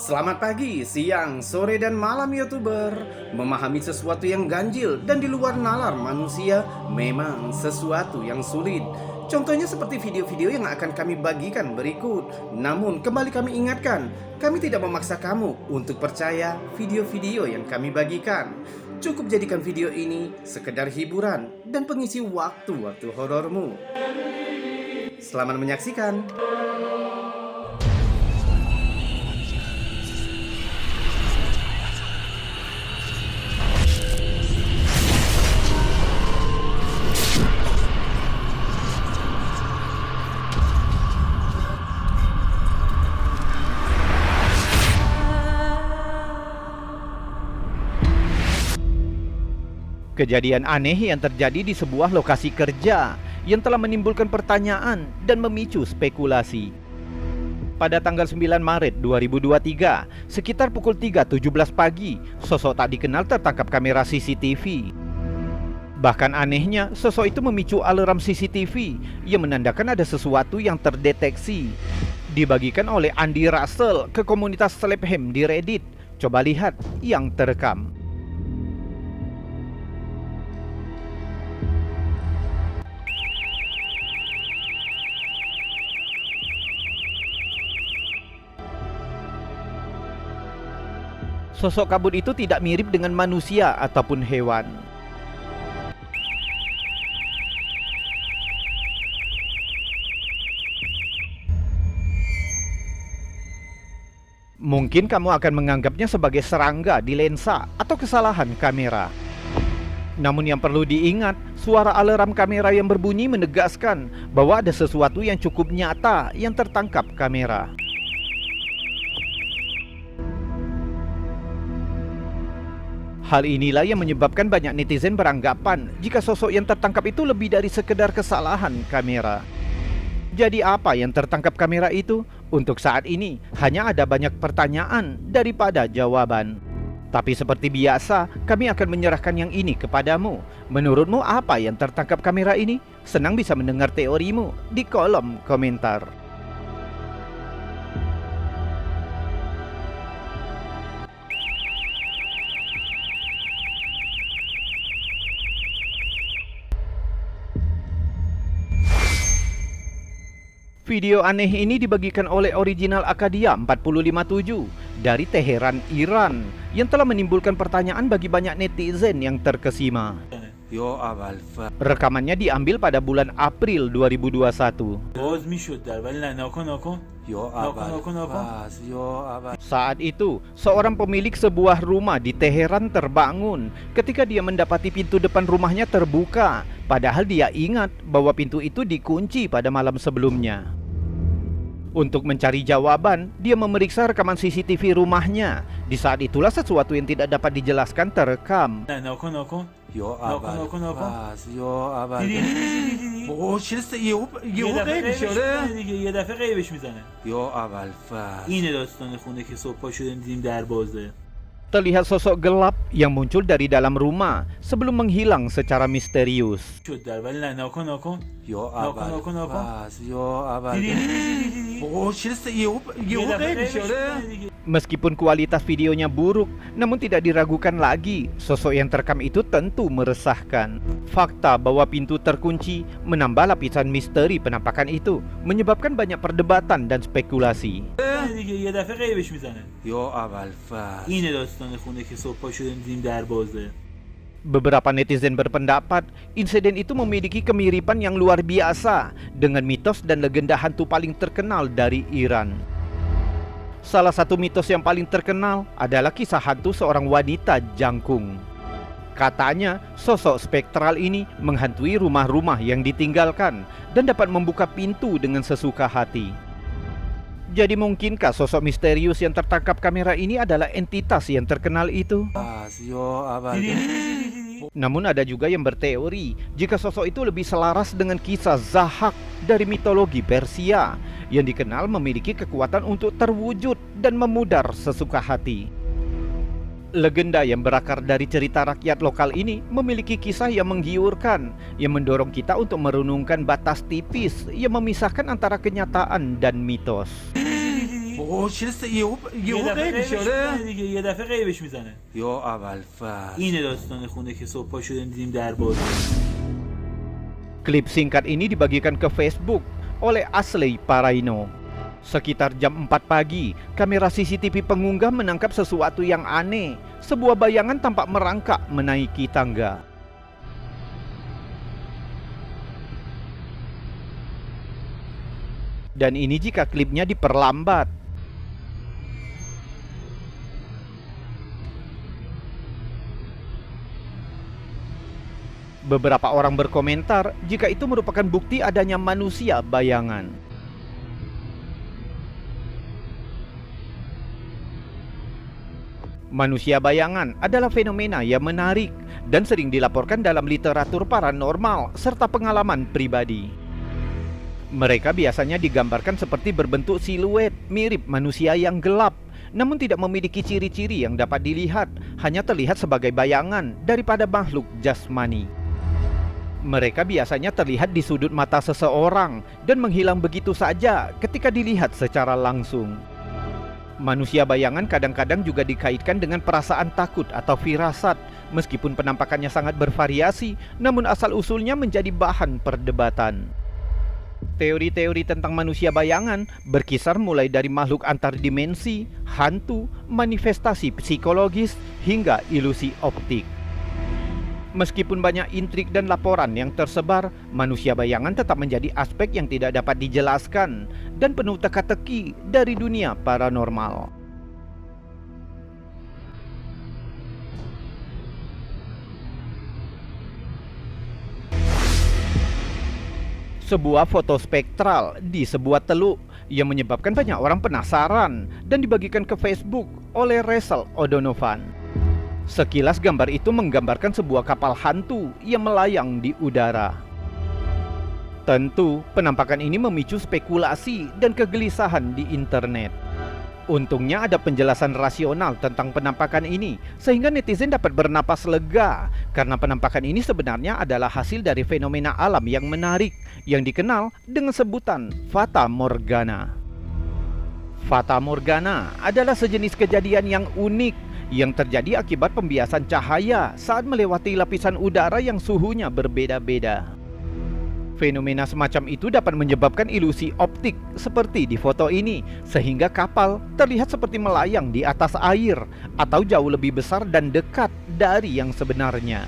Selamat pagi, siang, sore, dan malam YouTuber. Memahami sesuatu yang ganjil dan di luar nalar manusia memang sesuatu yang sulit. Contohnya seperti video-video yang akan kami bagikan berikut. Namun kembali kami ingatkan, kami tidak memaksa kamu untuk percaya video-video yang kami bagikan. Cukup jadikan video ini sekedar hiburan dan pengisi waktu-waktu horormu. Selamat menyaksikan. Kejadian aneh yang terjadi di sebuah lokasi kerja yang telah menimbulkan pertanyaan dan memicu spekulasi. Pada tanggal 9 Maret 2023, sekitar pukul 3.17 pagi, sosok tak dikenal tertangkap kamera CCTV. Bahkan anehnya, sosok itu memicu alarm CCTV yang menandakan ada sesuatu yang terdeteksi. Dibagikan oleh Andy Russell ke komunitas Slepham di Reddit. Coba lihat yang terekam. Sosok kabut itu tidak mirip dengan manusia ataupun hewan. Mungkin kamu akan menganggapnya sebagai serangga di lensa atau kesalahan kamera. Namun yang perlu diingat, suara alarm kamera yang berbunyi menegaskan bahwa ada sesuatu yang cukup nyata yang tertangkap kamera. Hal inilah yang menyebabkan banyak netizen beranggapan jika sosok yang tertangkap itu lebih dari sekedar kesalahan kamera. Jadi apa yang tertangkap kamera itu? Untuk saat ini hanya ada banyak pertanyaan daripada jawaban. Tapi seperti biasa, kami akan menyerahkan yang ini kepadamu. Menurutmu apa yang tertangkap kamera ini? Senang bisa mendengar teorimu di kolom komentar. Video aneh ini dibagikan oleh Original Akadia 457 dari Teheran, Iran, yang telah menimbulkan pertanyaan bagi banyak netizen yang terkesima. Rekamannya diambil pada bulan April 2021. Saat itu, seorang pemilik sebuah rumah di Teheran terbangun ketika dia mendapati pintu depan rumahnya terbuka, padahal dia ingat bahwa pintu itu dikunci pada malam sebelumnya. Untuk mencari jawaban, dia memeriksa rekaman CCTV rumahnya. Di saat itulah sesuatu yang tidak dapat dijelaskan terekam. Terlihat sosok gelap yang muncul dari dalam rumah sebelum menghilang secara misterius. Meskipun kualitas videonya buruk, namun tidak diragukan lagi, sosok yang terekam itu tentu meresahkan. Fakta bahwa pintu terkunci menambah lapisan misteri penampakan itu, menyebabkan banyak perdebatan dan spekulasi. Beberapa netizen berpendapat insiden itu memiliki kemiripan yang luar biasa dengan mitos dan legenda hantu paling terkenal dari Iran. Salah satu mitos yang paling terkenal adalah kisah hantu seorang wanita jangkung. Katanya, sosok spektral ini menghantui rumah-rumah yang ditinggalkan dan dapat membuka pintu dengan sesuka hati. Jadi mungkinkah sosok misterius yang tertangkap kamera ini adalah entitas yang terkenal itu? Namun ada juga yang berteori jika sosok itu lebih selaras dengan kisah Zahak dari mitologi Persia yang dikenal memiliki kekuatan untuk terwujud dan memudar sesuka hati. Legenda yang berakar dari cerita rakyat lokal ini memiliki kisah yang menggiurkan, yang mendorong kita untuk merenungkan batas tipis yang memisahkan antara kenyataan dan mitos. اوه چه یهو یه دفعه غیب غیبش شده میزنه دیگه، یه دفعه غیبش میزنه. یا اول فصل اینه داستان خونه که صبح پا شدیم دیدیم در باز. Klip singkat ini dibagikan ke Facebook oleh Ashley Paraino. Sekitar jam 4 pagi, kamera CCTV pengunggah menangkap sesuatu yang aneh. Sebuah bayangan tampak merangkak menaiki tangga. Dan ini jika klipnya diperlambat. Beberapa orang berkomentar jika itu merupakan bukti adanya manusia bayangan. Manusia bayangan adalah fenomena yang menarik dan sering dilaporkan dalam literatur paranormal serta pengalaman pribadi. Mereka biasanya digambarkan seperti berbentuk siluet mirip manusia yang gelap, namun tidak memiliki ciri-ciri yang dapat dilihat, hanya terlihat sebagai bayangan daripada makhluk jasmani. Mereka biasanya terlihat di sudut mata seseorang dan menghilang begitu saja ketika dilihat secara langsung. Manusia bayangan kadang-kadang juga dikaitkan dengan perasaan takut atau firasat. Meskipun penampakannya sangat bervariasi, namun asal-usulnya menjadi bahan perdebatan. Teori-teori tentang manusia bayangan berkisar mulai dari makhluk antar dimensi, hantu, manifestasi psikologis, hingga ilusi optik. Meskipun banyak intrik dan laporan yang tersebar, manusia bayangan tetap menjadi aspek yang tidak dapat dijelaskan dan penuh teka-teki dari dunia paranormal. Sebuah foto spektral di sebuah teluk yang menyebabkan banyak orang penasaran dan dibagikan ke Facebook oleh Rachel O'Donovan. Sekilas gambar itu menggambarkan sebuah kapal hantu yang melayang di udara. Tentu, penampakan ini memicu spekulasi dan kegelisahan di internet. Untungnya ada penjelasan rasional tentang penampakan ini, sehingga netizen dapat bernapas lega, karena penampakan ini sebenarnya adalah hasil dari fenomena alam yang menarik, yang dikenal dengan sebutan Fata Morgana. Fata Morgana adalah sejenis kejadian yang unik, yang terjadi akibat pembiasan cahaya saat melewati lapisan udara yang suhunya berbeda-beda. Fenomena semacam itu dapat menyebabkan ilusi optik seperti di foto ini, sehingga kapal terlihat seperti melayang di atas air atau jauh lebih besar dan dekat dari yang sebenarnya.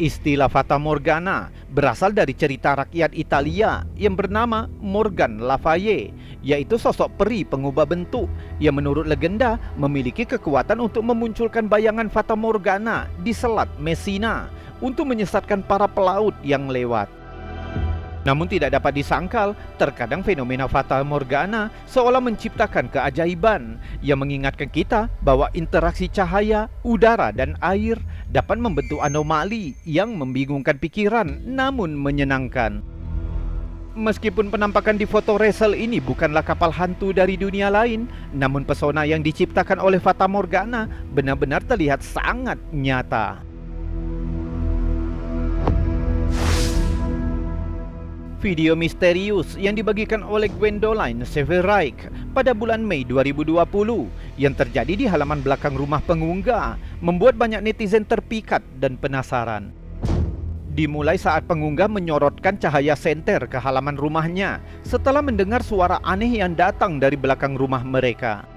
Istilah Fata Morgana berasal dari cerita rakyat Italia yang bernama Morgan Le Fay, yaitu sosok peri pengubah bentuk yang menurut legenda memiliki kekuatan untuk memunculkan bayangan Fata Morgana di Selat Messina untuk menyesatkan para pelaut yang lewat. Namun tidak dapat disangkal, terkadang fenomena Fata Morgana seolah menciptakan keajaiban yang mengingatkan kita bahwa interaksi cahaya, udara, dan air dapat membentuk anomali yang membingungkan pikiran namun menyenangkan. Meskipun penampakan di foto Rachel ini bukanlah kapal hantu dari dunia lain, namun pesona yang diciptakan oleh Fata Morgana benar-benar terlihat sangat nyata. Video misterius yang dibagikan oleh Gwendoline Severreich pada bulan Mei 2020 yang terjadi di halaman belakang rumah pengunggah membuat banyak netizen terpikat dan penasaran. Dimulai saat pengunggah menyorotkan cahaya senter ke halaman rumahnya setelah mendengar suara aneh yang datang dari belakang rumah mereka.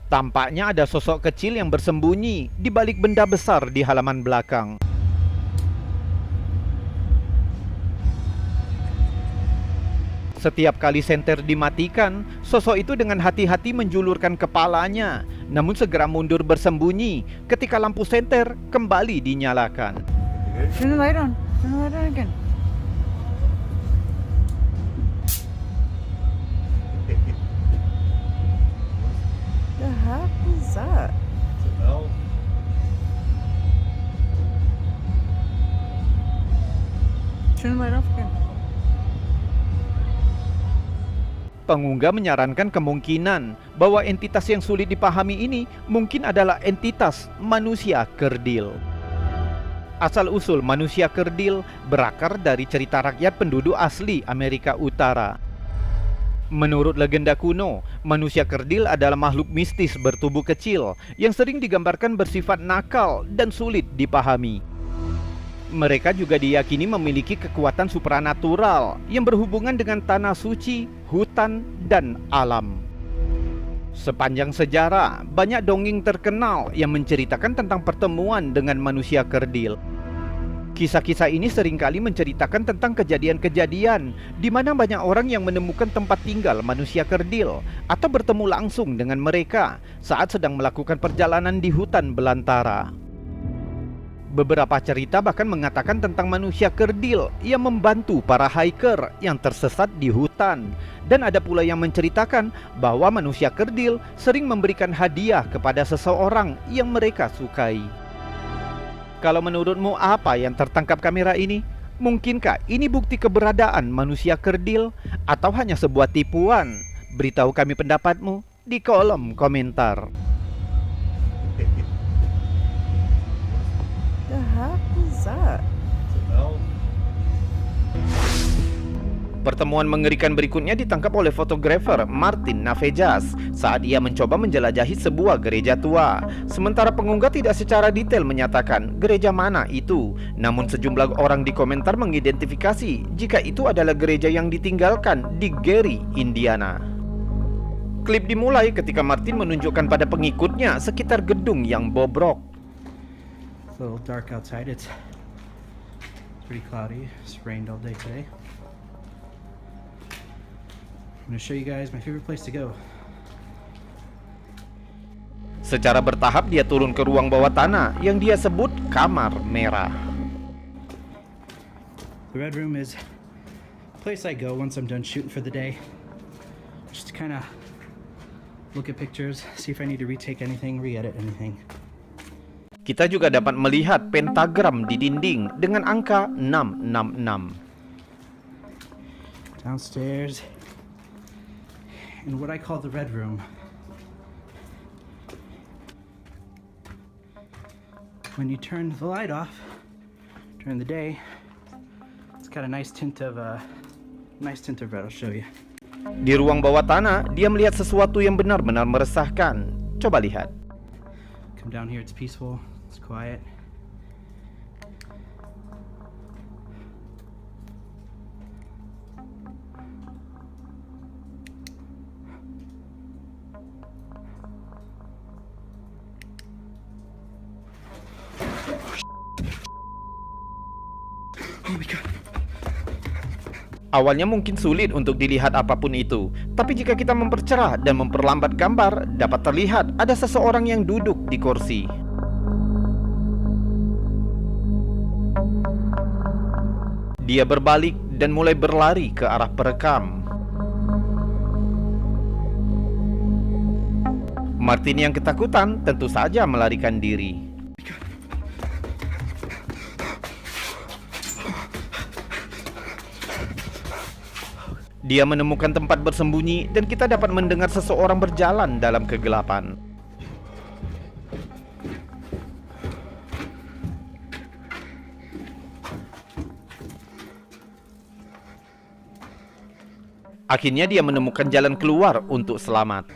Tampaknya ada sosok kecil yang bersembunyi di balik benda besar di halaman belakang. Setiap kali senter dimatikan, sosok itu dengan hati-hati menjulurkan kepalanya, namun segera mundur bersembunyi ketika lampu senter kembali dinyalakan. Turn the light on. Turn the light on again. The heck is that? Turn the light off again. Pengunggah menyarankan kemungkinan bahwa entitas yang sulit dipahami ini mungkin adalah entitas manusia kerdil. Asal-usul manusia kerdil berakar dari cerita rakyat penduduk asli Amerika Utara. Menurut legenda kuno, manusia kerdil adalah makhluk mistis bertubuh kecil yang sering digambarkan bersifat nakal dan sulit dipahami. Mereka juga diyakini memiliki kekuatan supranatural yang berhubungan dengan tanah suci, hutan, dan alam. Sepanjang sejarah, banyak dongeng terkenal yang menceritakan tentang pertemuan dengan manusia kerdil. Kisah-kisah ini seringkali menceritakan tentang kejadian-kejadian di mana banyak orang yang menemukan tempat tinggal manusia kerdil atau bertemu langsung dengan mereka saat sedang melakukan perjalanan di hutan belantara. Beberapa cerita bahkan mengatakan tentang manusia kerdil yang membantu para hiker yang tersesat di hutan. Dan ada pula yang menceritakan bahwa manusia kerdil sering memberikan hadiah kepada seseorang yang mereka sukai. Kalau menurutmu apa yang tertangkap kamera ini? Mungkinkah ini bukti keberadaan manusia kerdil atau hanya sebuah tipuan? Beritahu kami pendapatmu di kolom komentar. The heck is that? Pertemuan mengerikan berikutnya ditangkap oleh fotografer Martin Navejas saat ia mencoba menjelajahi sebuah gereja tua. Sementara pengunggah tidak secara detail menyatakan gereja mana itu. Namun sejumlah orang di komentar mengidentifikasi jika itu adalah gereja yang ditinggalkan di Gary, Indiana. Klip dimulai ketika Martin menunjukkan pada pengikutnya sekitar gedung yang bobrok. It's a little dark outside. It's pretty cloudy. It's rained all day today. I'm going to show you guys my favorite place to go. Secara bertahap dia turun ke ruang bawah tanah yang dia sebut kamar merah. The Red Room is a place I go once I'm done shooting for the day. Just to kind of look at pictures, see if I need to retake anything, re-edit anything. Kita juga dapat melihat pentagram di dinding dengan angka 666. Downstairs in what I call the Red Room. When you turn the light off during the day, it's got a nice tint of red. I'll show you. Di ruang bawah tanah, dia melihat sesuatu yang benar-benar meresahkan. Coba lihat. Come down here, it's peaceful, it's quiet. Awalnya mungkin sulit untuk dilihat apapun itu, tapi jika kita mempercerah dan memperlambat gambar, dapat terlihat ada seseorang yang duduk di kursi. Dia berbalik dan mulai berlari ke arah perekam. Martin yang ketakutan tentu saja melarikan diri. Dia menemukan tempat bersembunyi dan kita dapat mendengar seseorang berjalan dalam kegelapan. Akhirnya dia menemukan jalan keluar untuk selamat.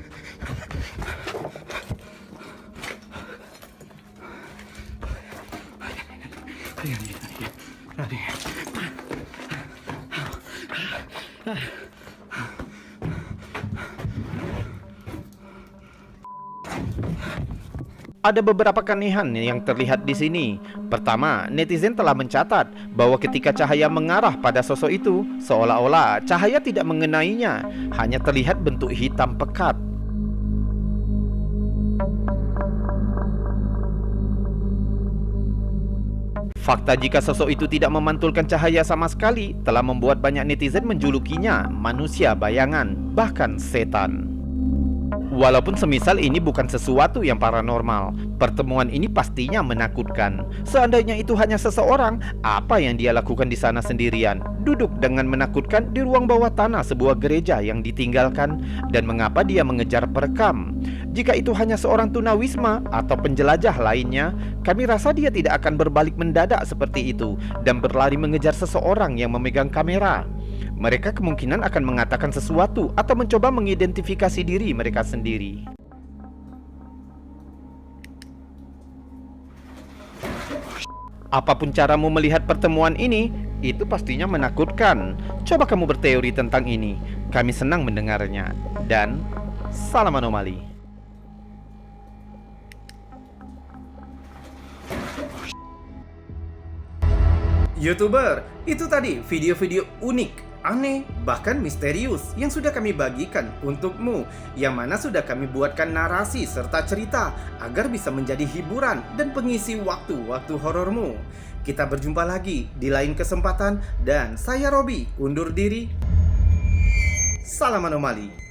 Ada beberapa keanehan yang terlihat di sini. Pertama, netizen telah mencatat bahwa ketika cahaya mengarah pada sosok itu, seolah-olah cahaya tidak mengenainya, hanya terlihat bentuk hitam pekat. Fakta jika sosok itu tidak memantulkan cahaya sama sekali telah membuat banyak netizen menjulukinya manusia bayangan, bahkan setan. Walaupun semisal ini bukan sesuatu yang paranormal, pertemuan ini pastinya menakutkan. Seandainya itu hanya seseorang, apa yang dia lakukan di sana sendirian, duduk dengan menakutkan di ruang bawah tanah sebuah gereja yang ditinggalkan, dan mengapa dia mengejar perekam? Jika itu hanya seorang tunawisma atau penjelajah lainnya, kami rasa dia tidak akan berbalik mendadak seperti itu dan berlari mengejar seseorang yang memegang kamera. Mereka kemungkinan akan mengatakan sesuatu atau mencoba mengidentifikasi diri mereka sendiri. Apapun caramu melihat pertemuan ini, itu pastinya menakutkan. Coba kamu berteori tentang ini. Kami senang mendengarnya. Dan salam anomali. YouTuber, itu tadi video-video unik, aneh, bahkan misterius yang sudah kami bagikan untukmu, yang mana sudah kami buatkan narasi serta cerita agar bisa menjadi hiburan dan pengisi waktu-waktu horormu. Kita berjumpa lagi di lain kesempatan dan saya Robi undur diri. Salam anomali.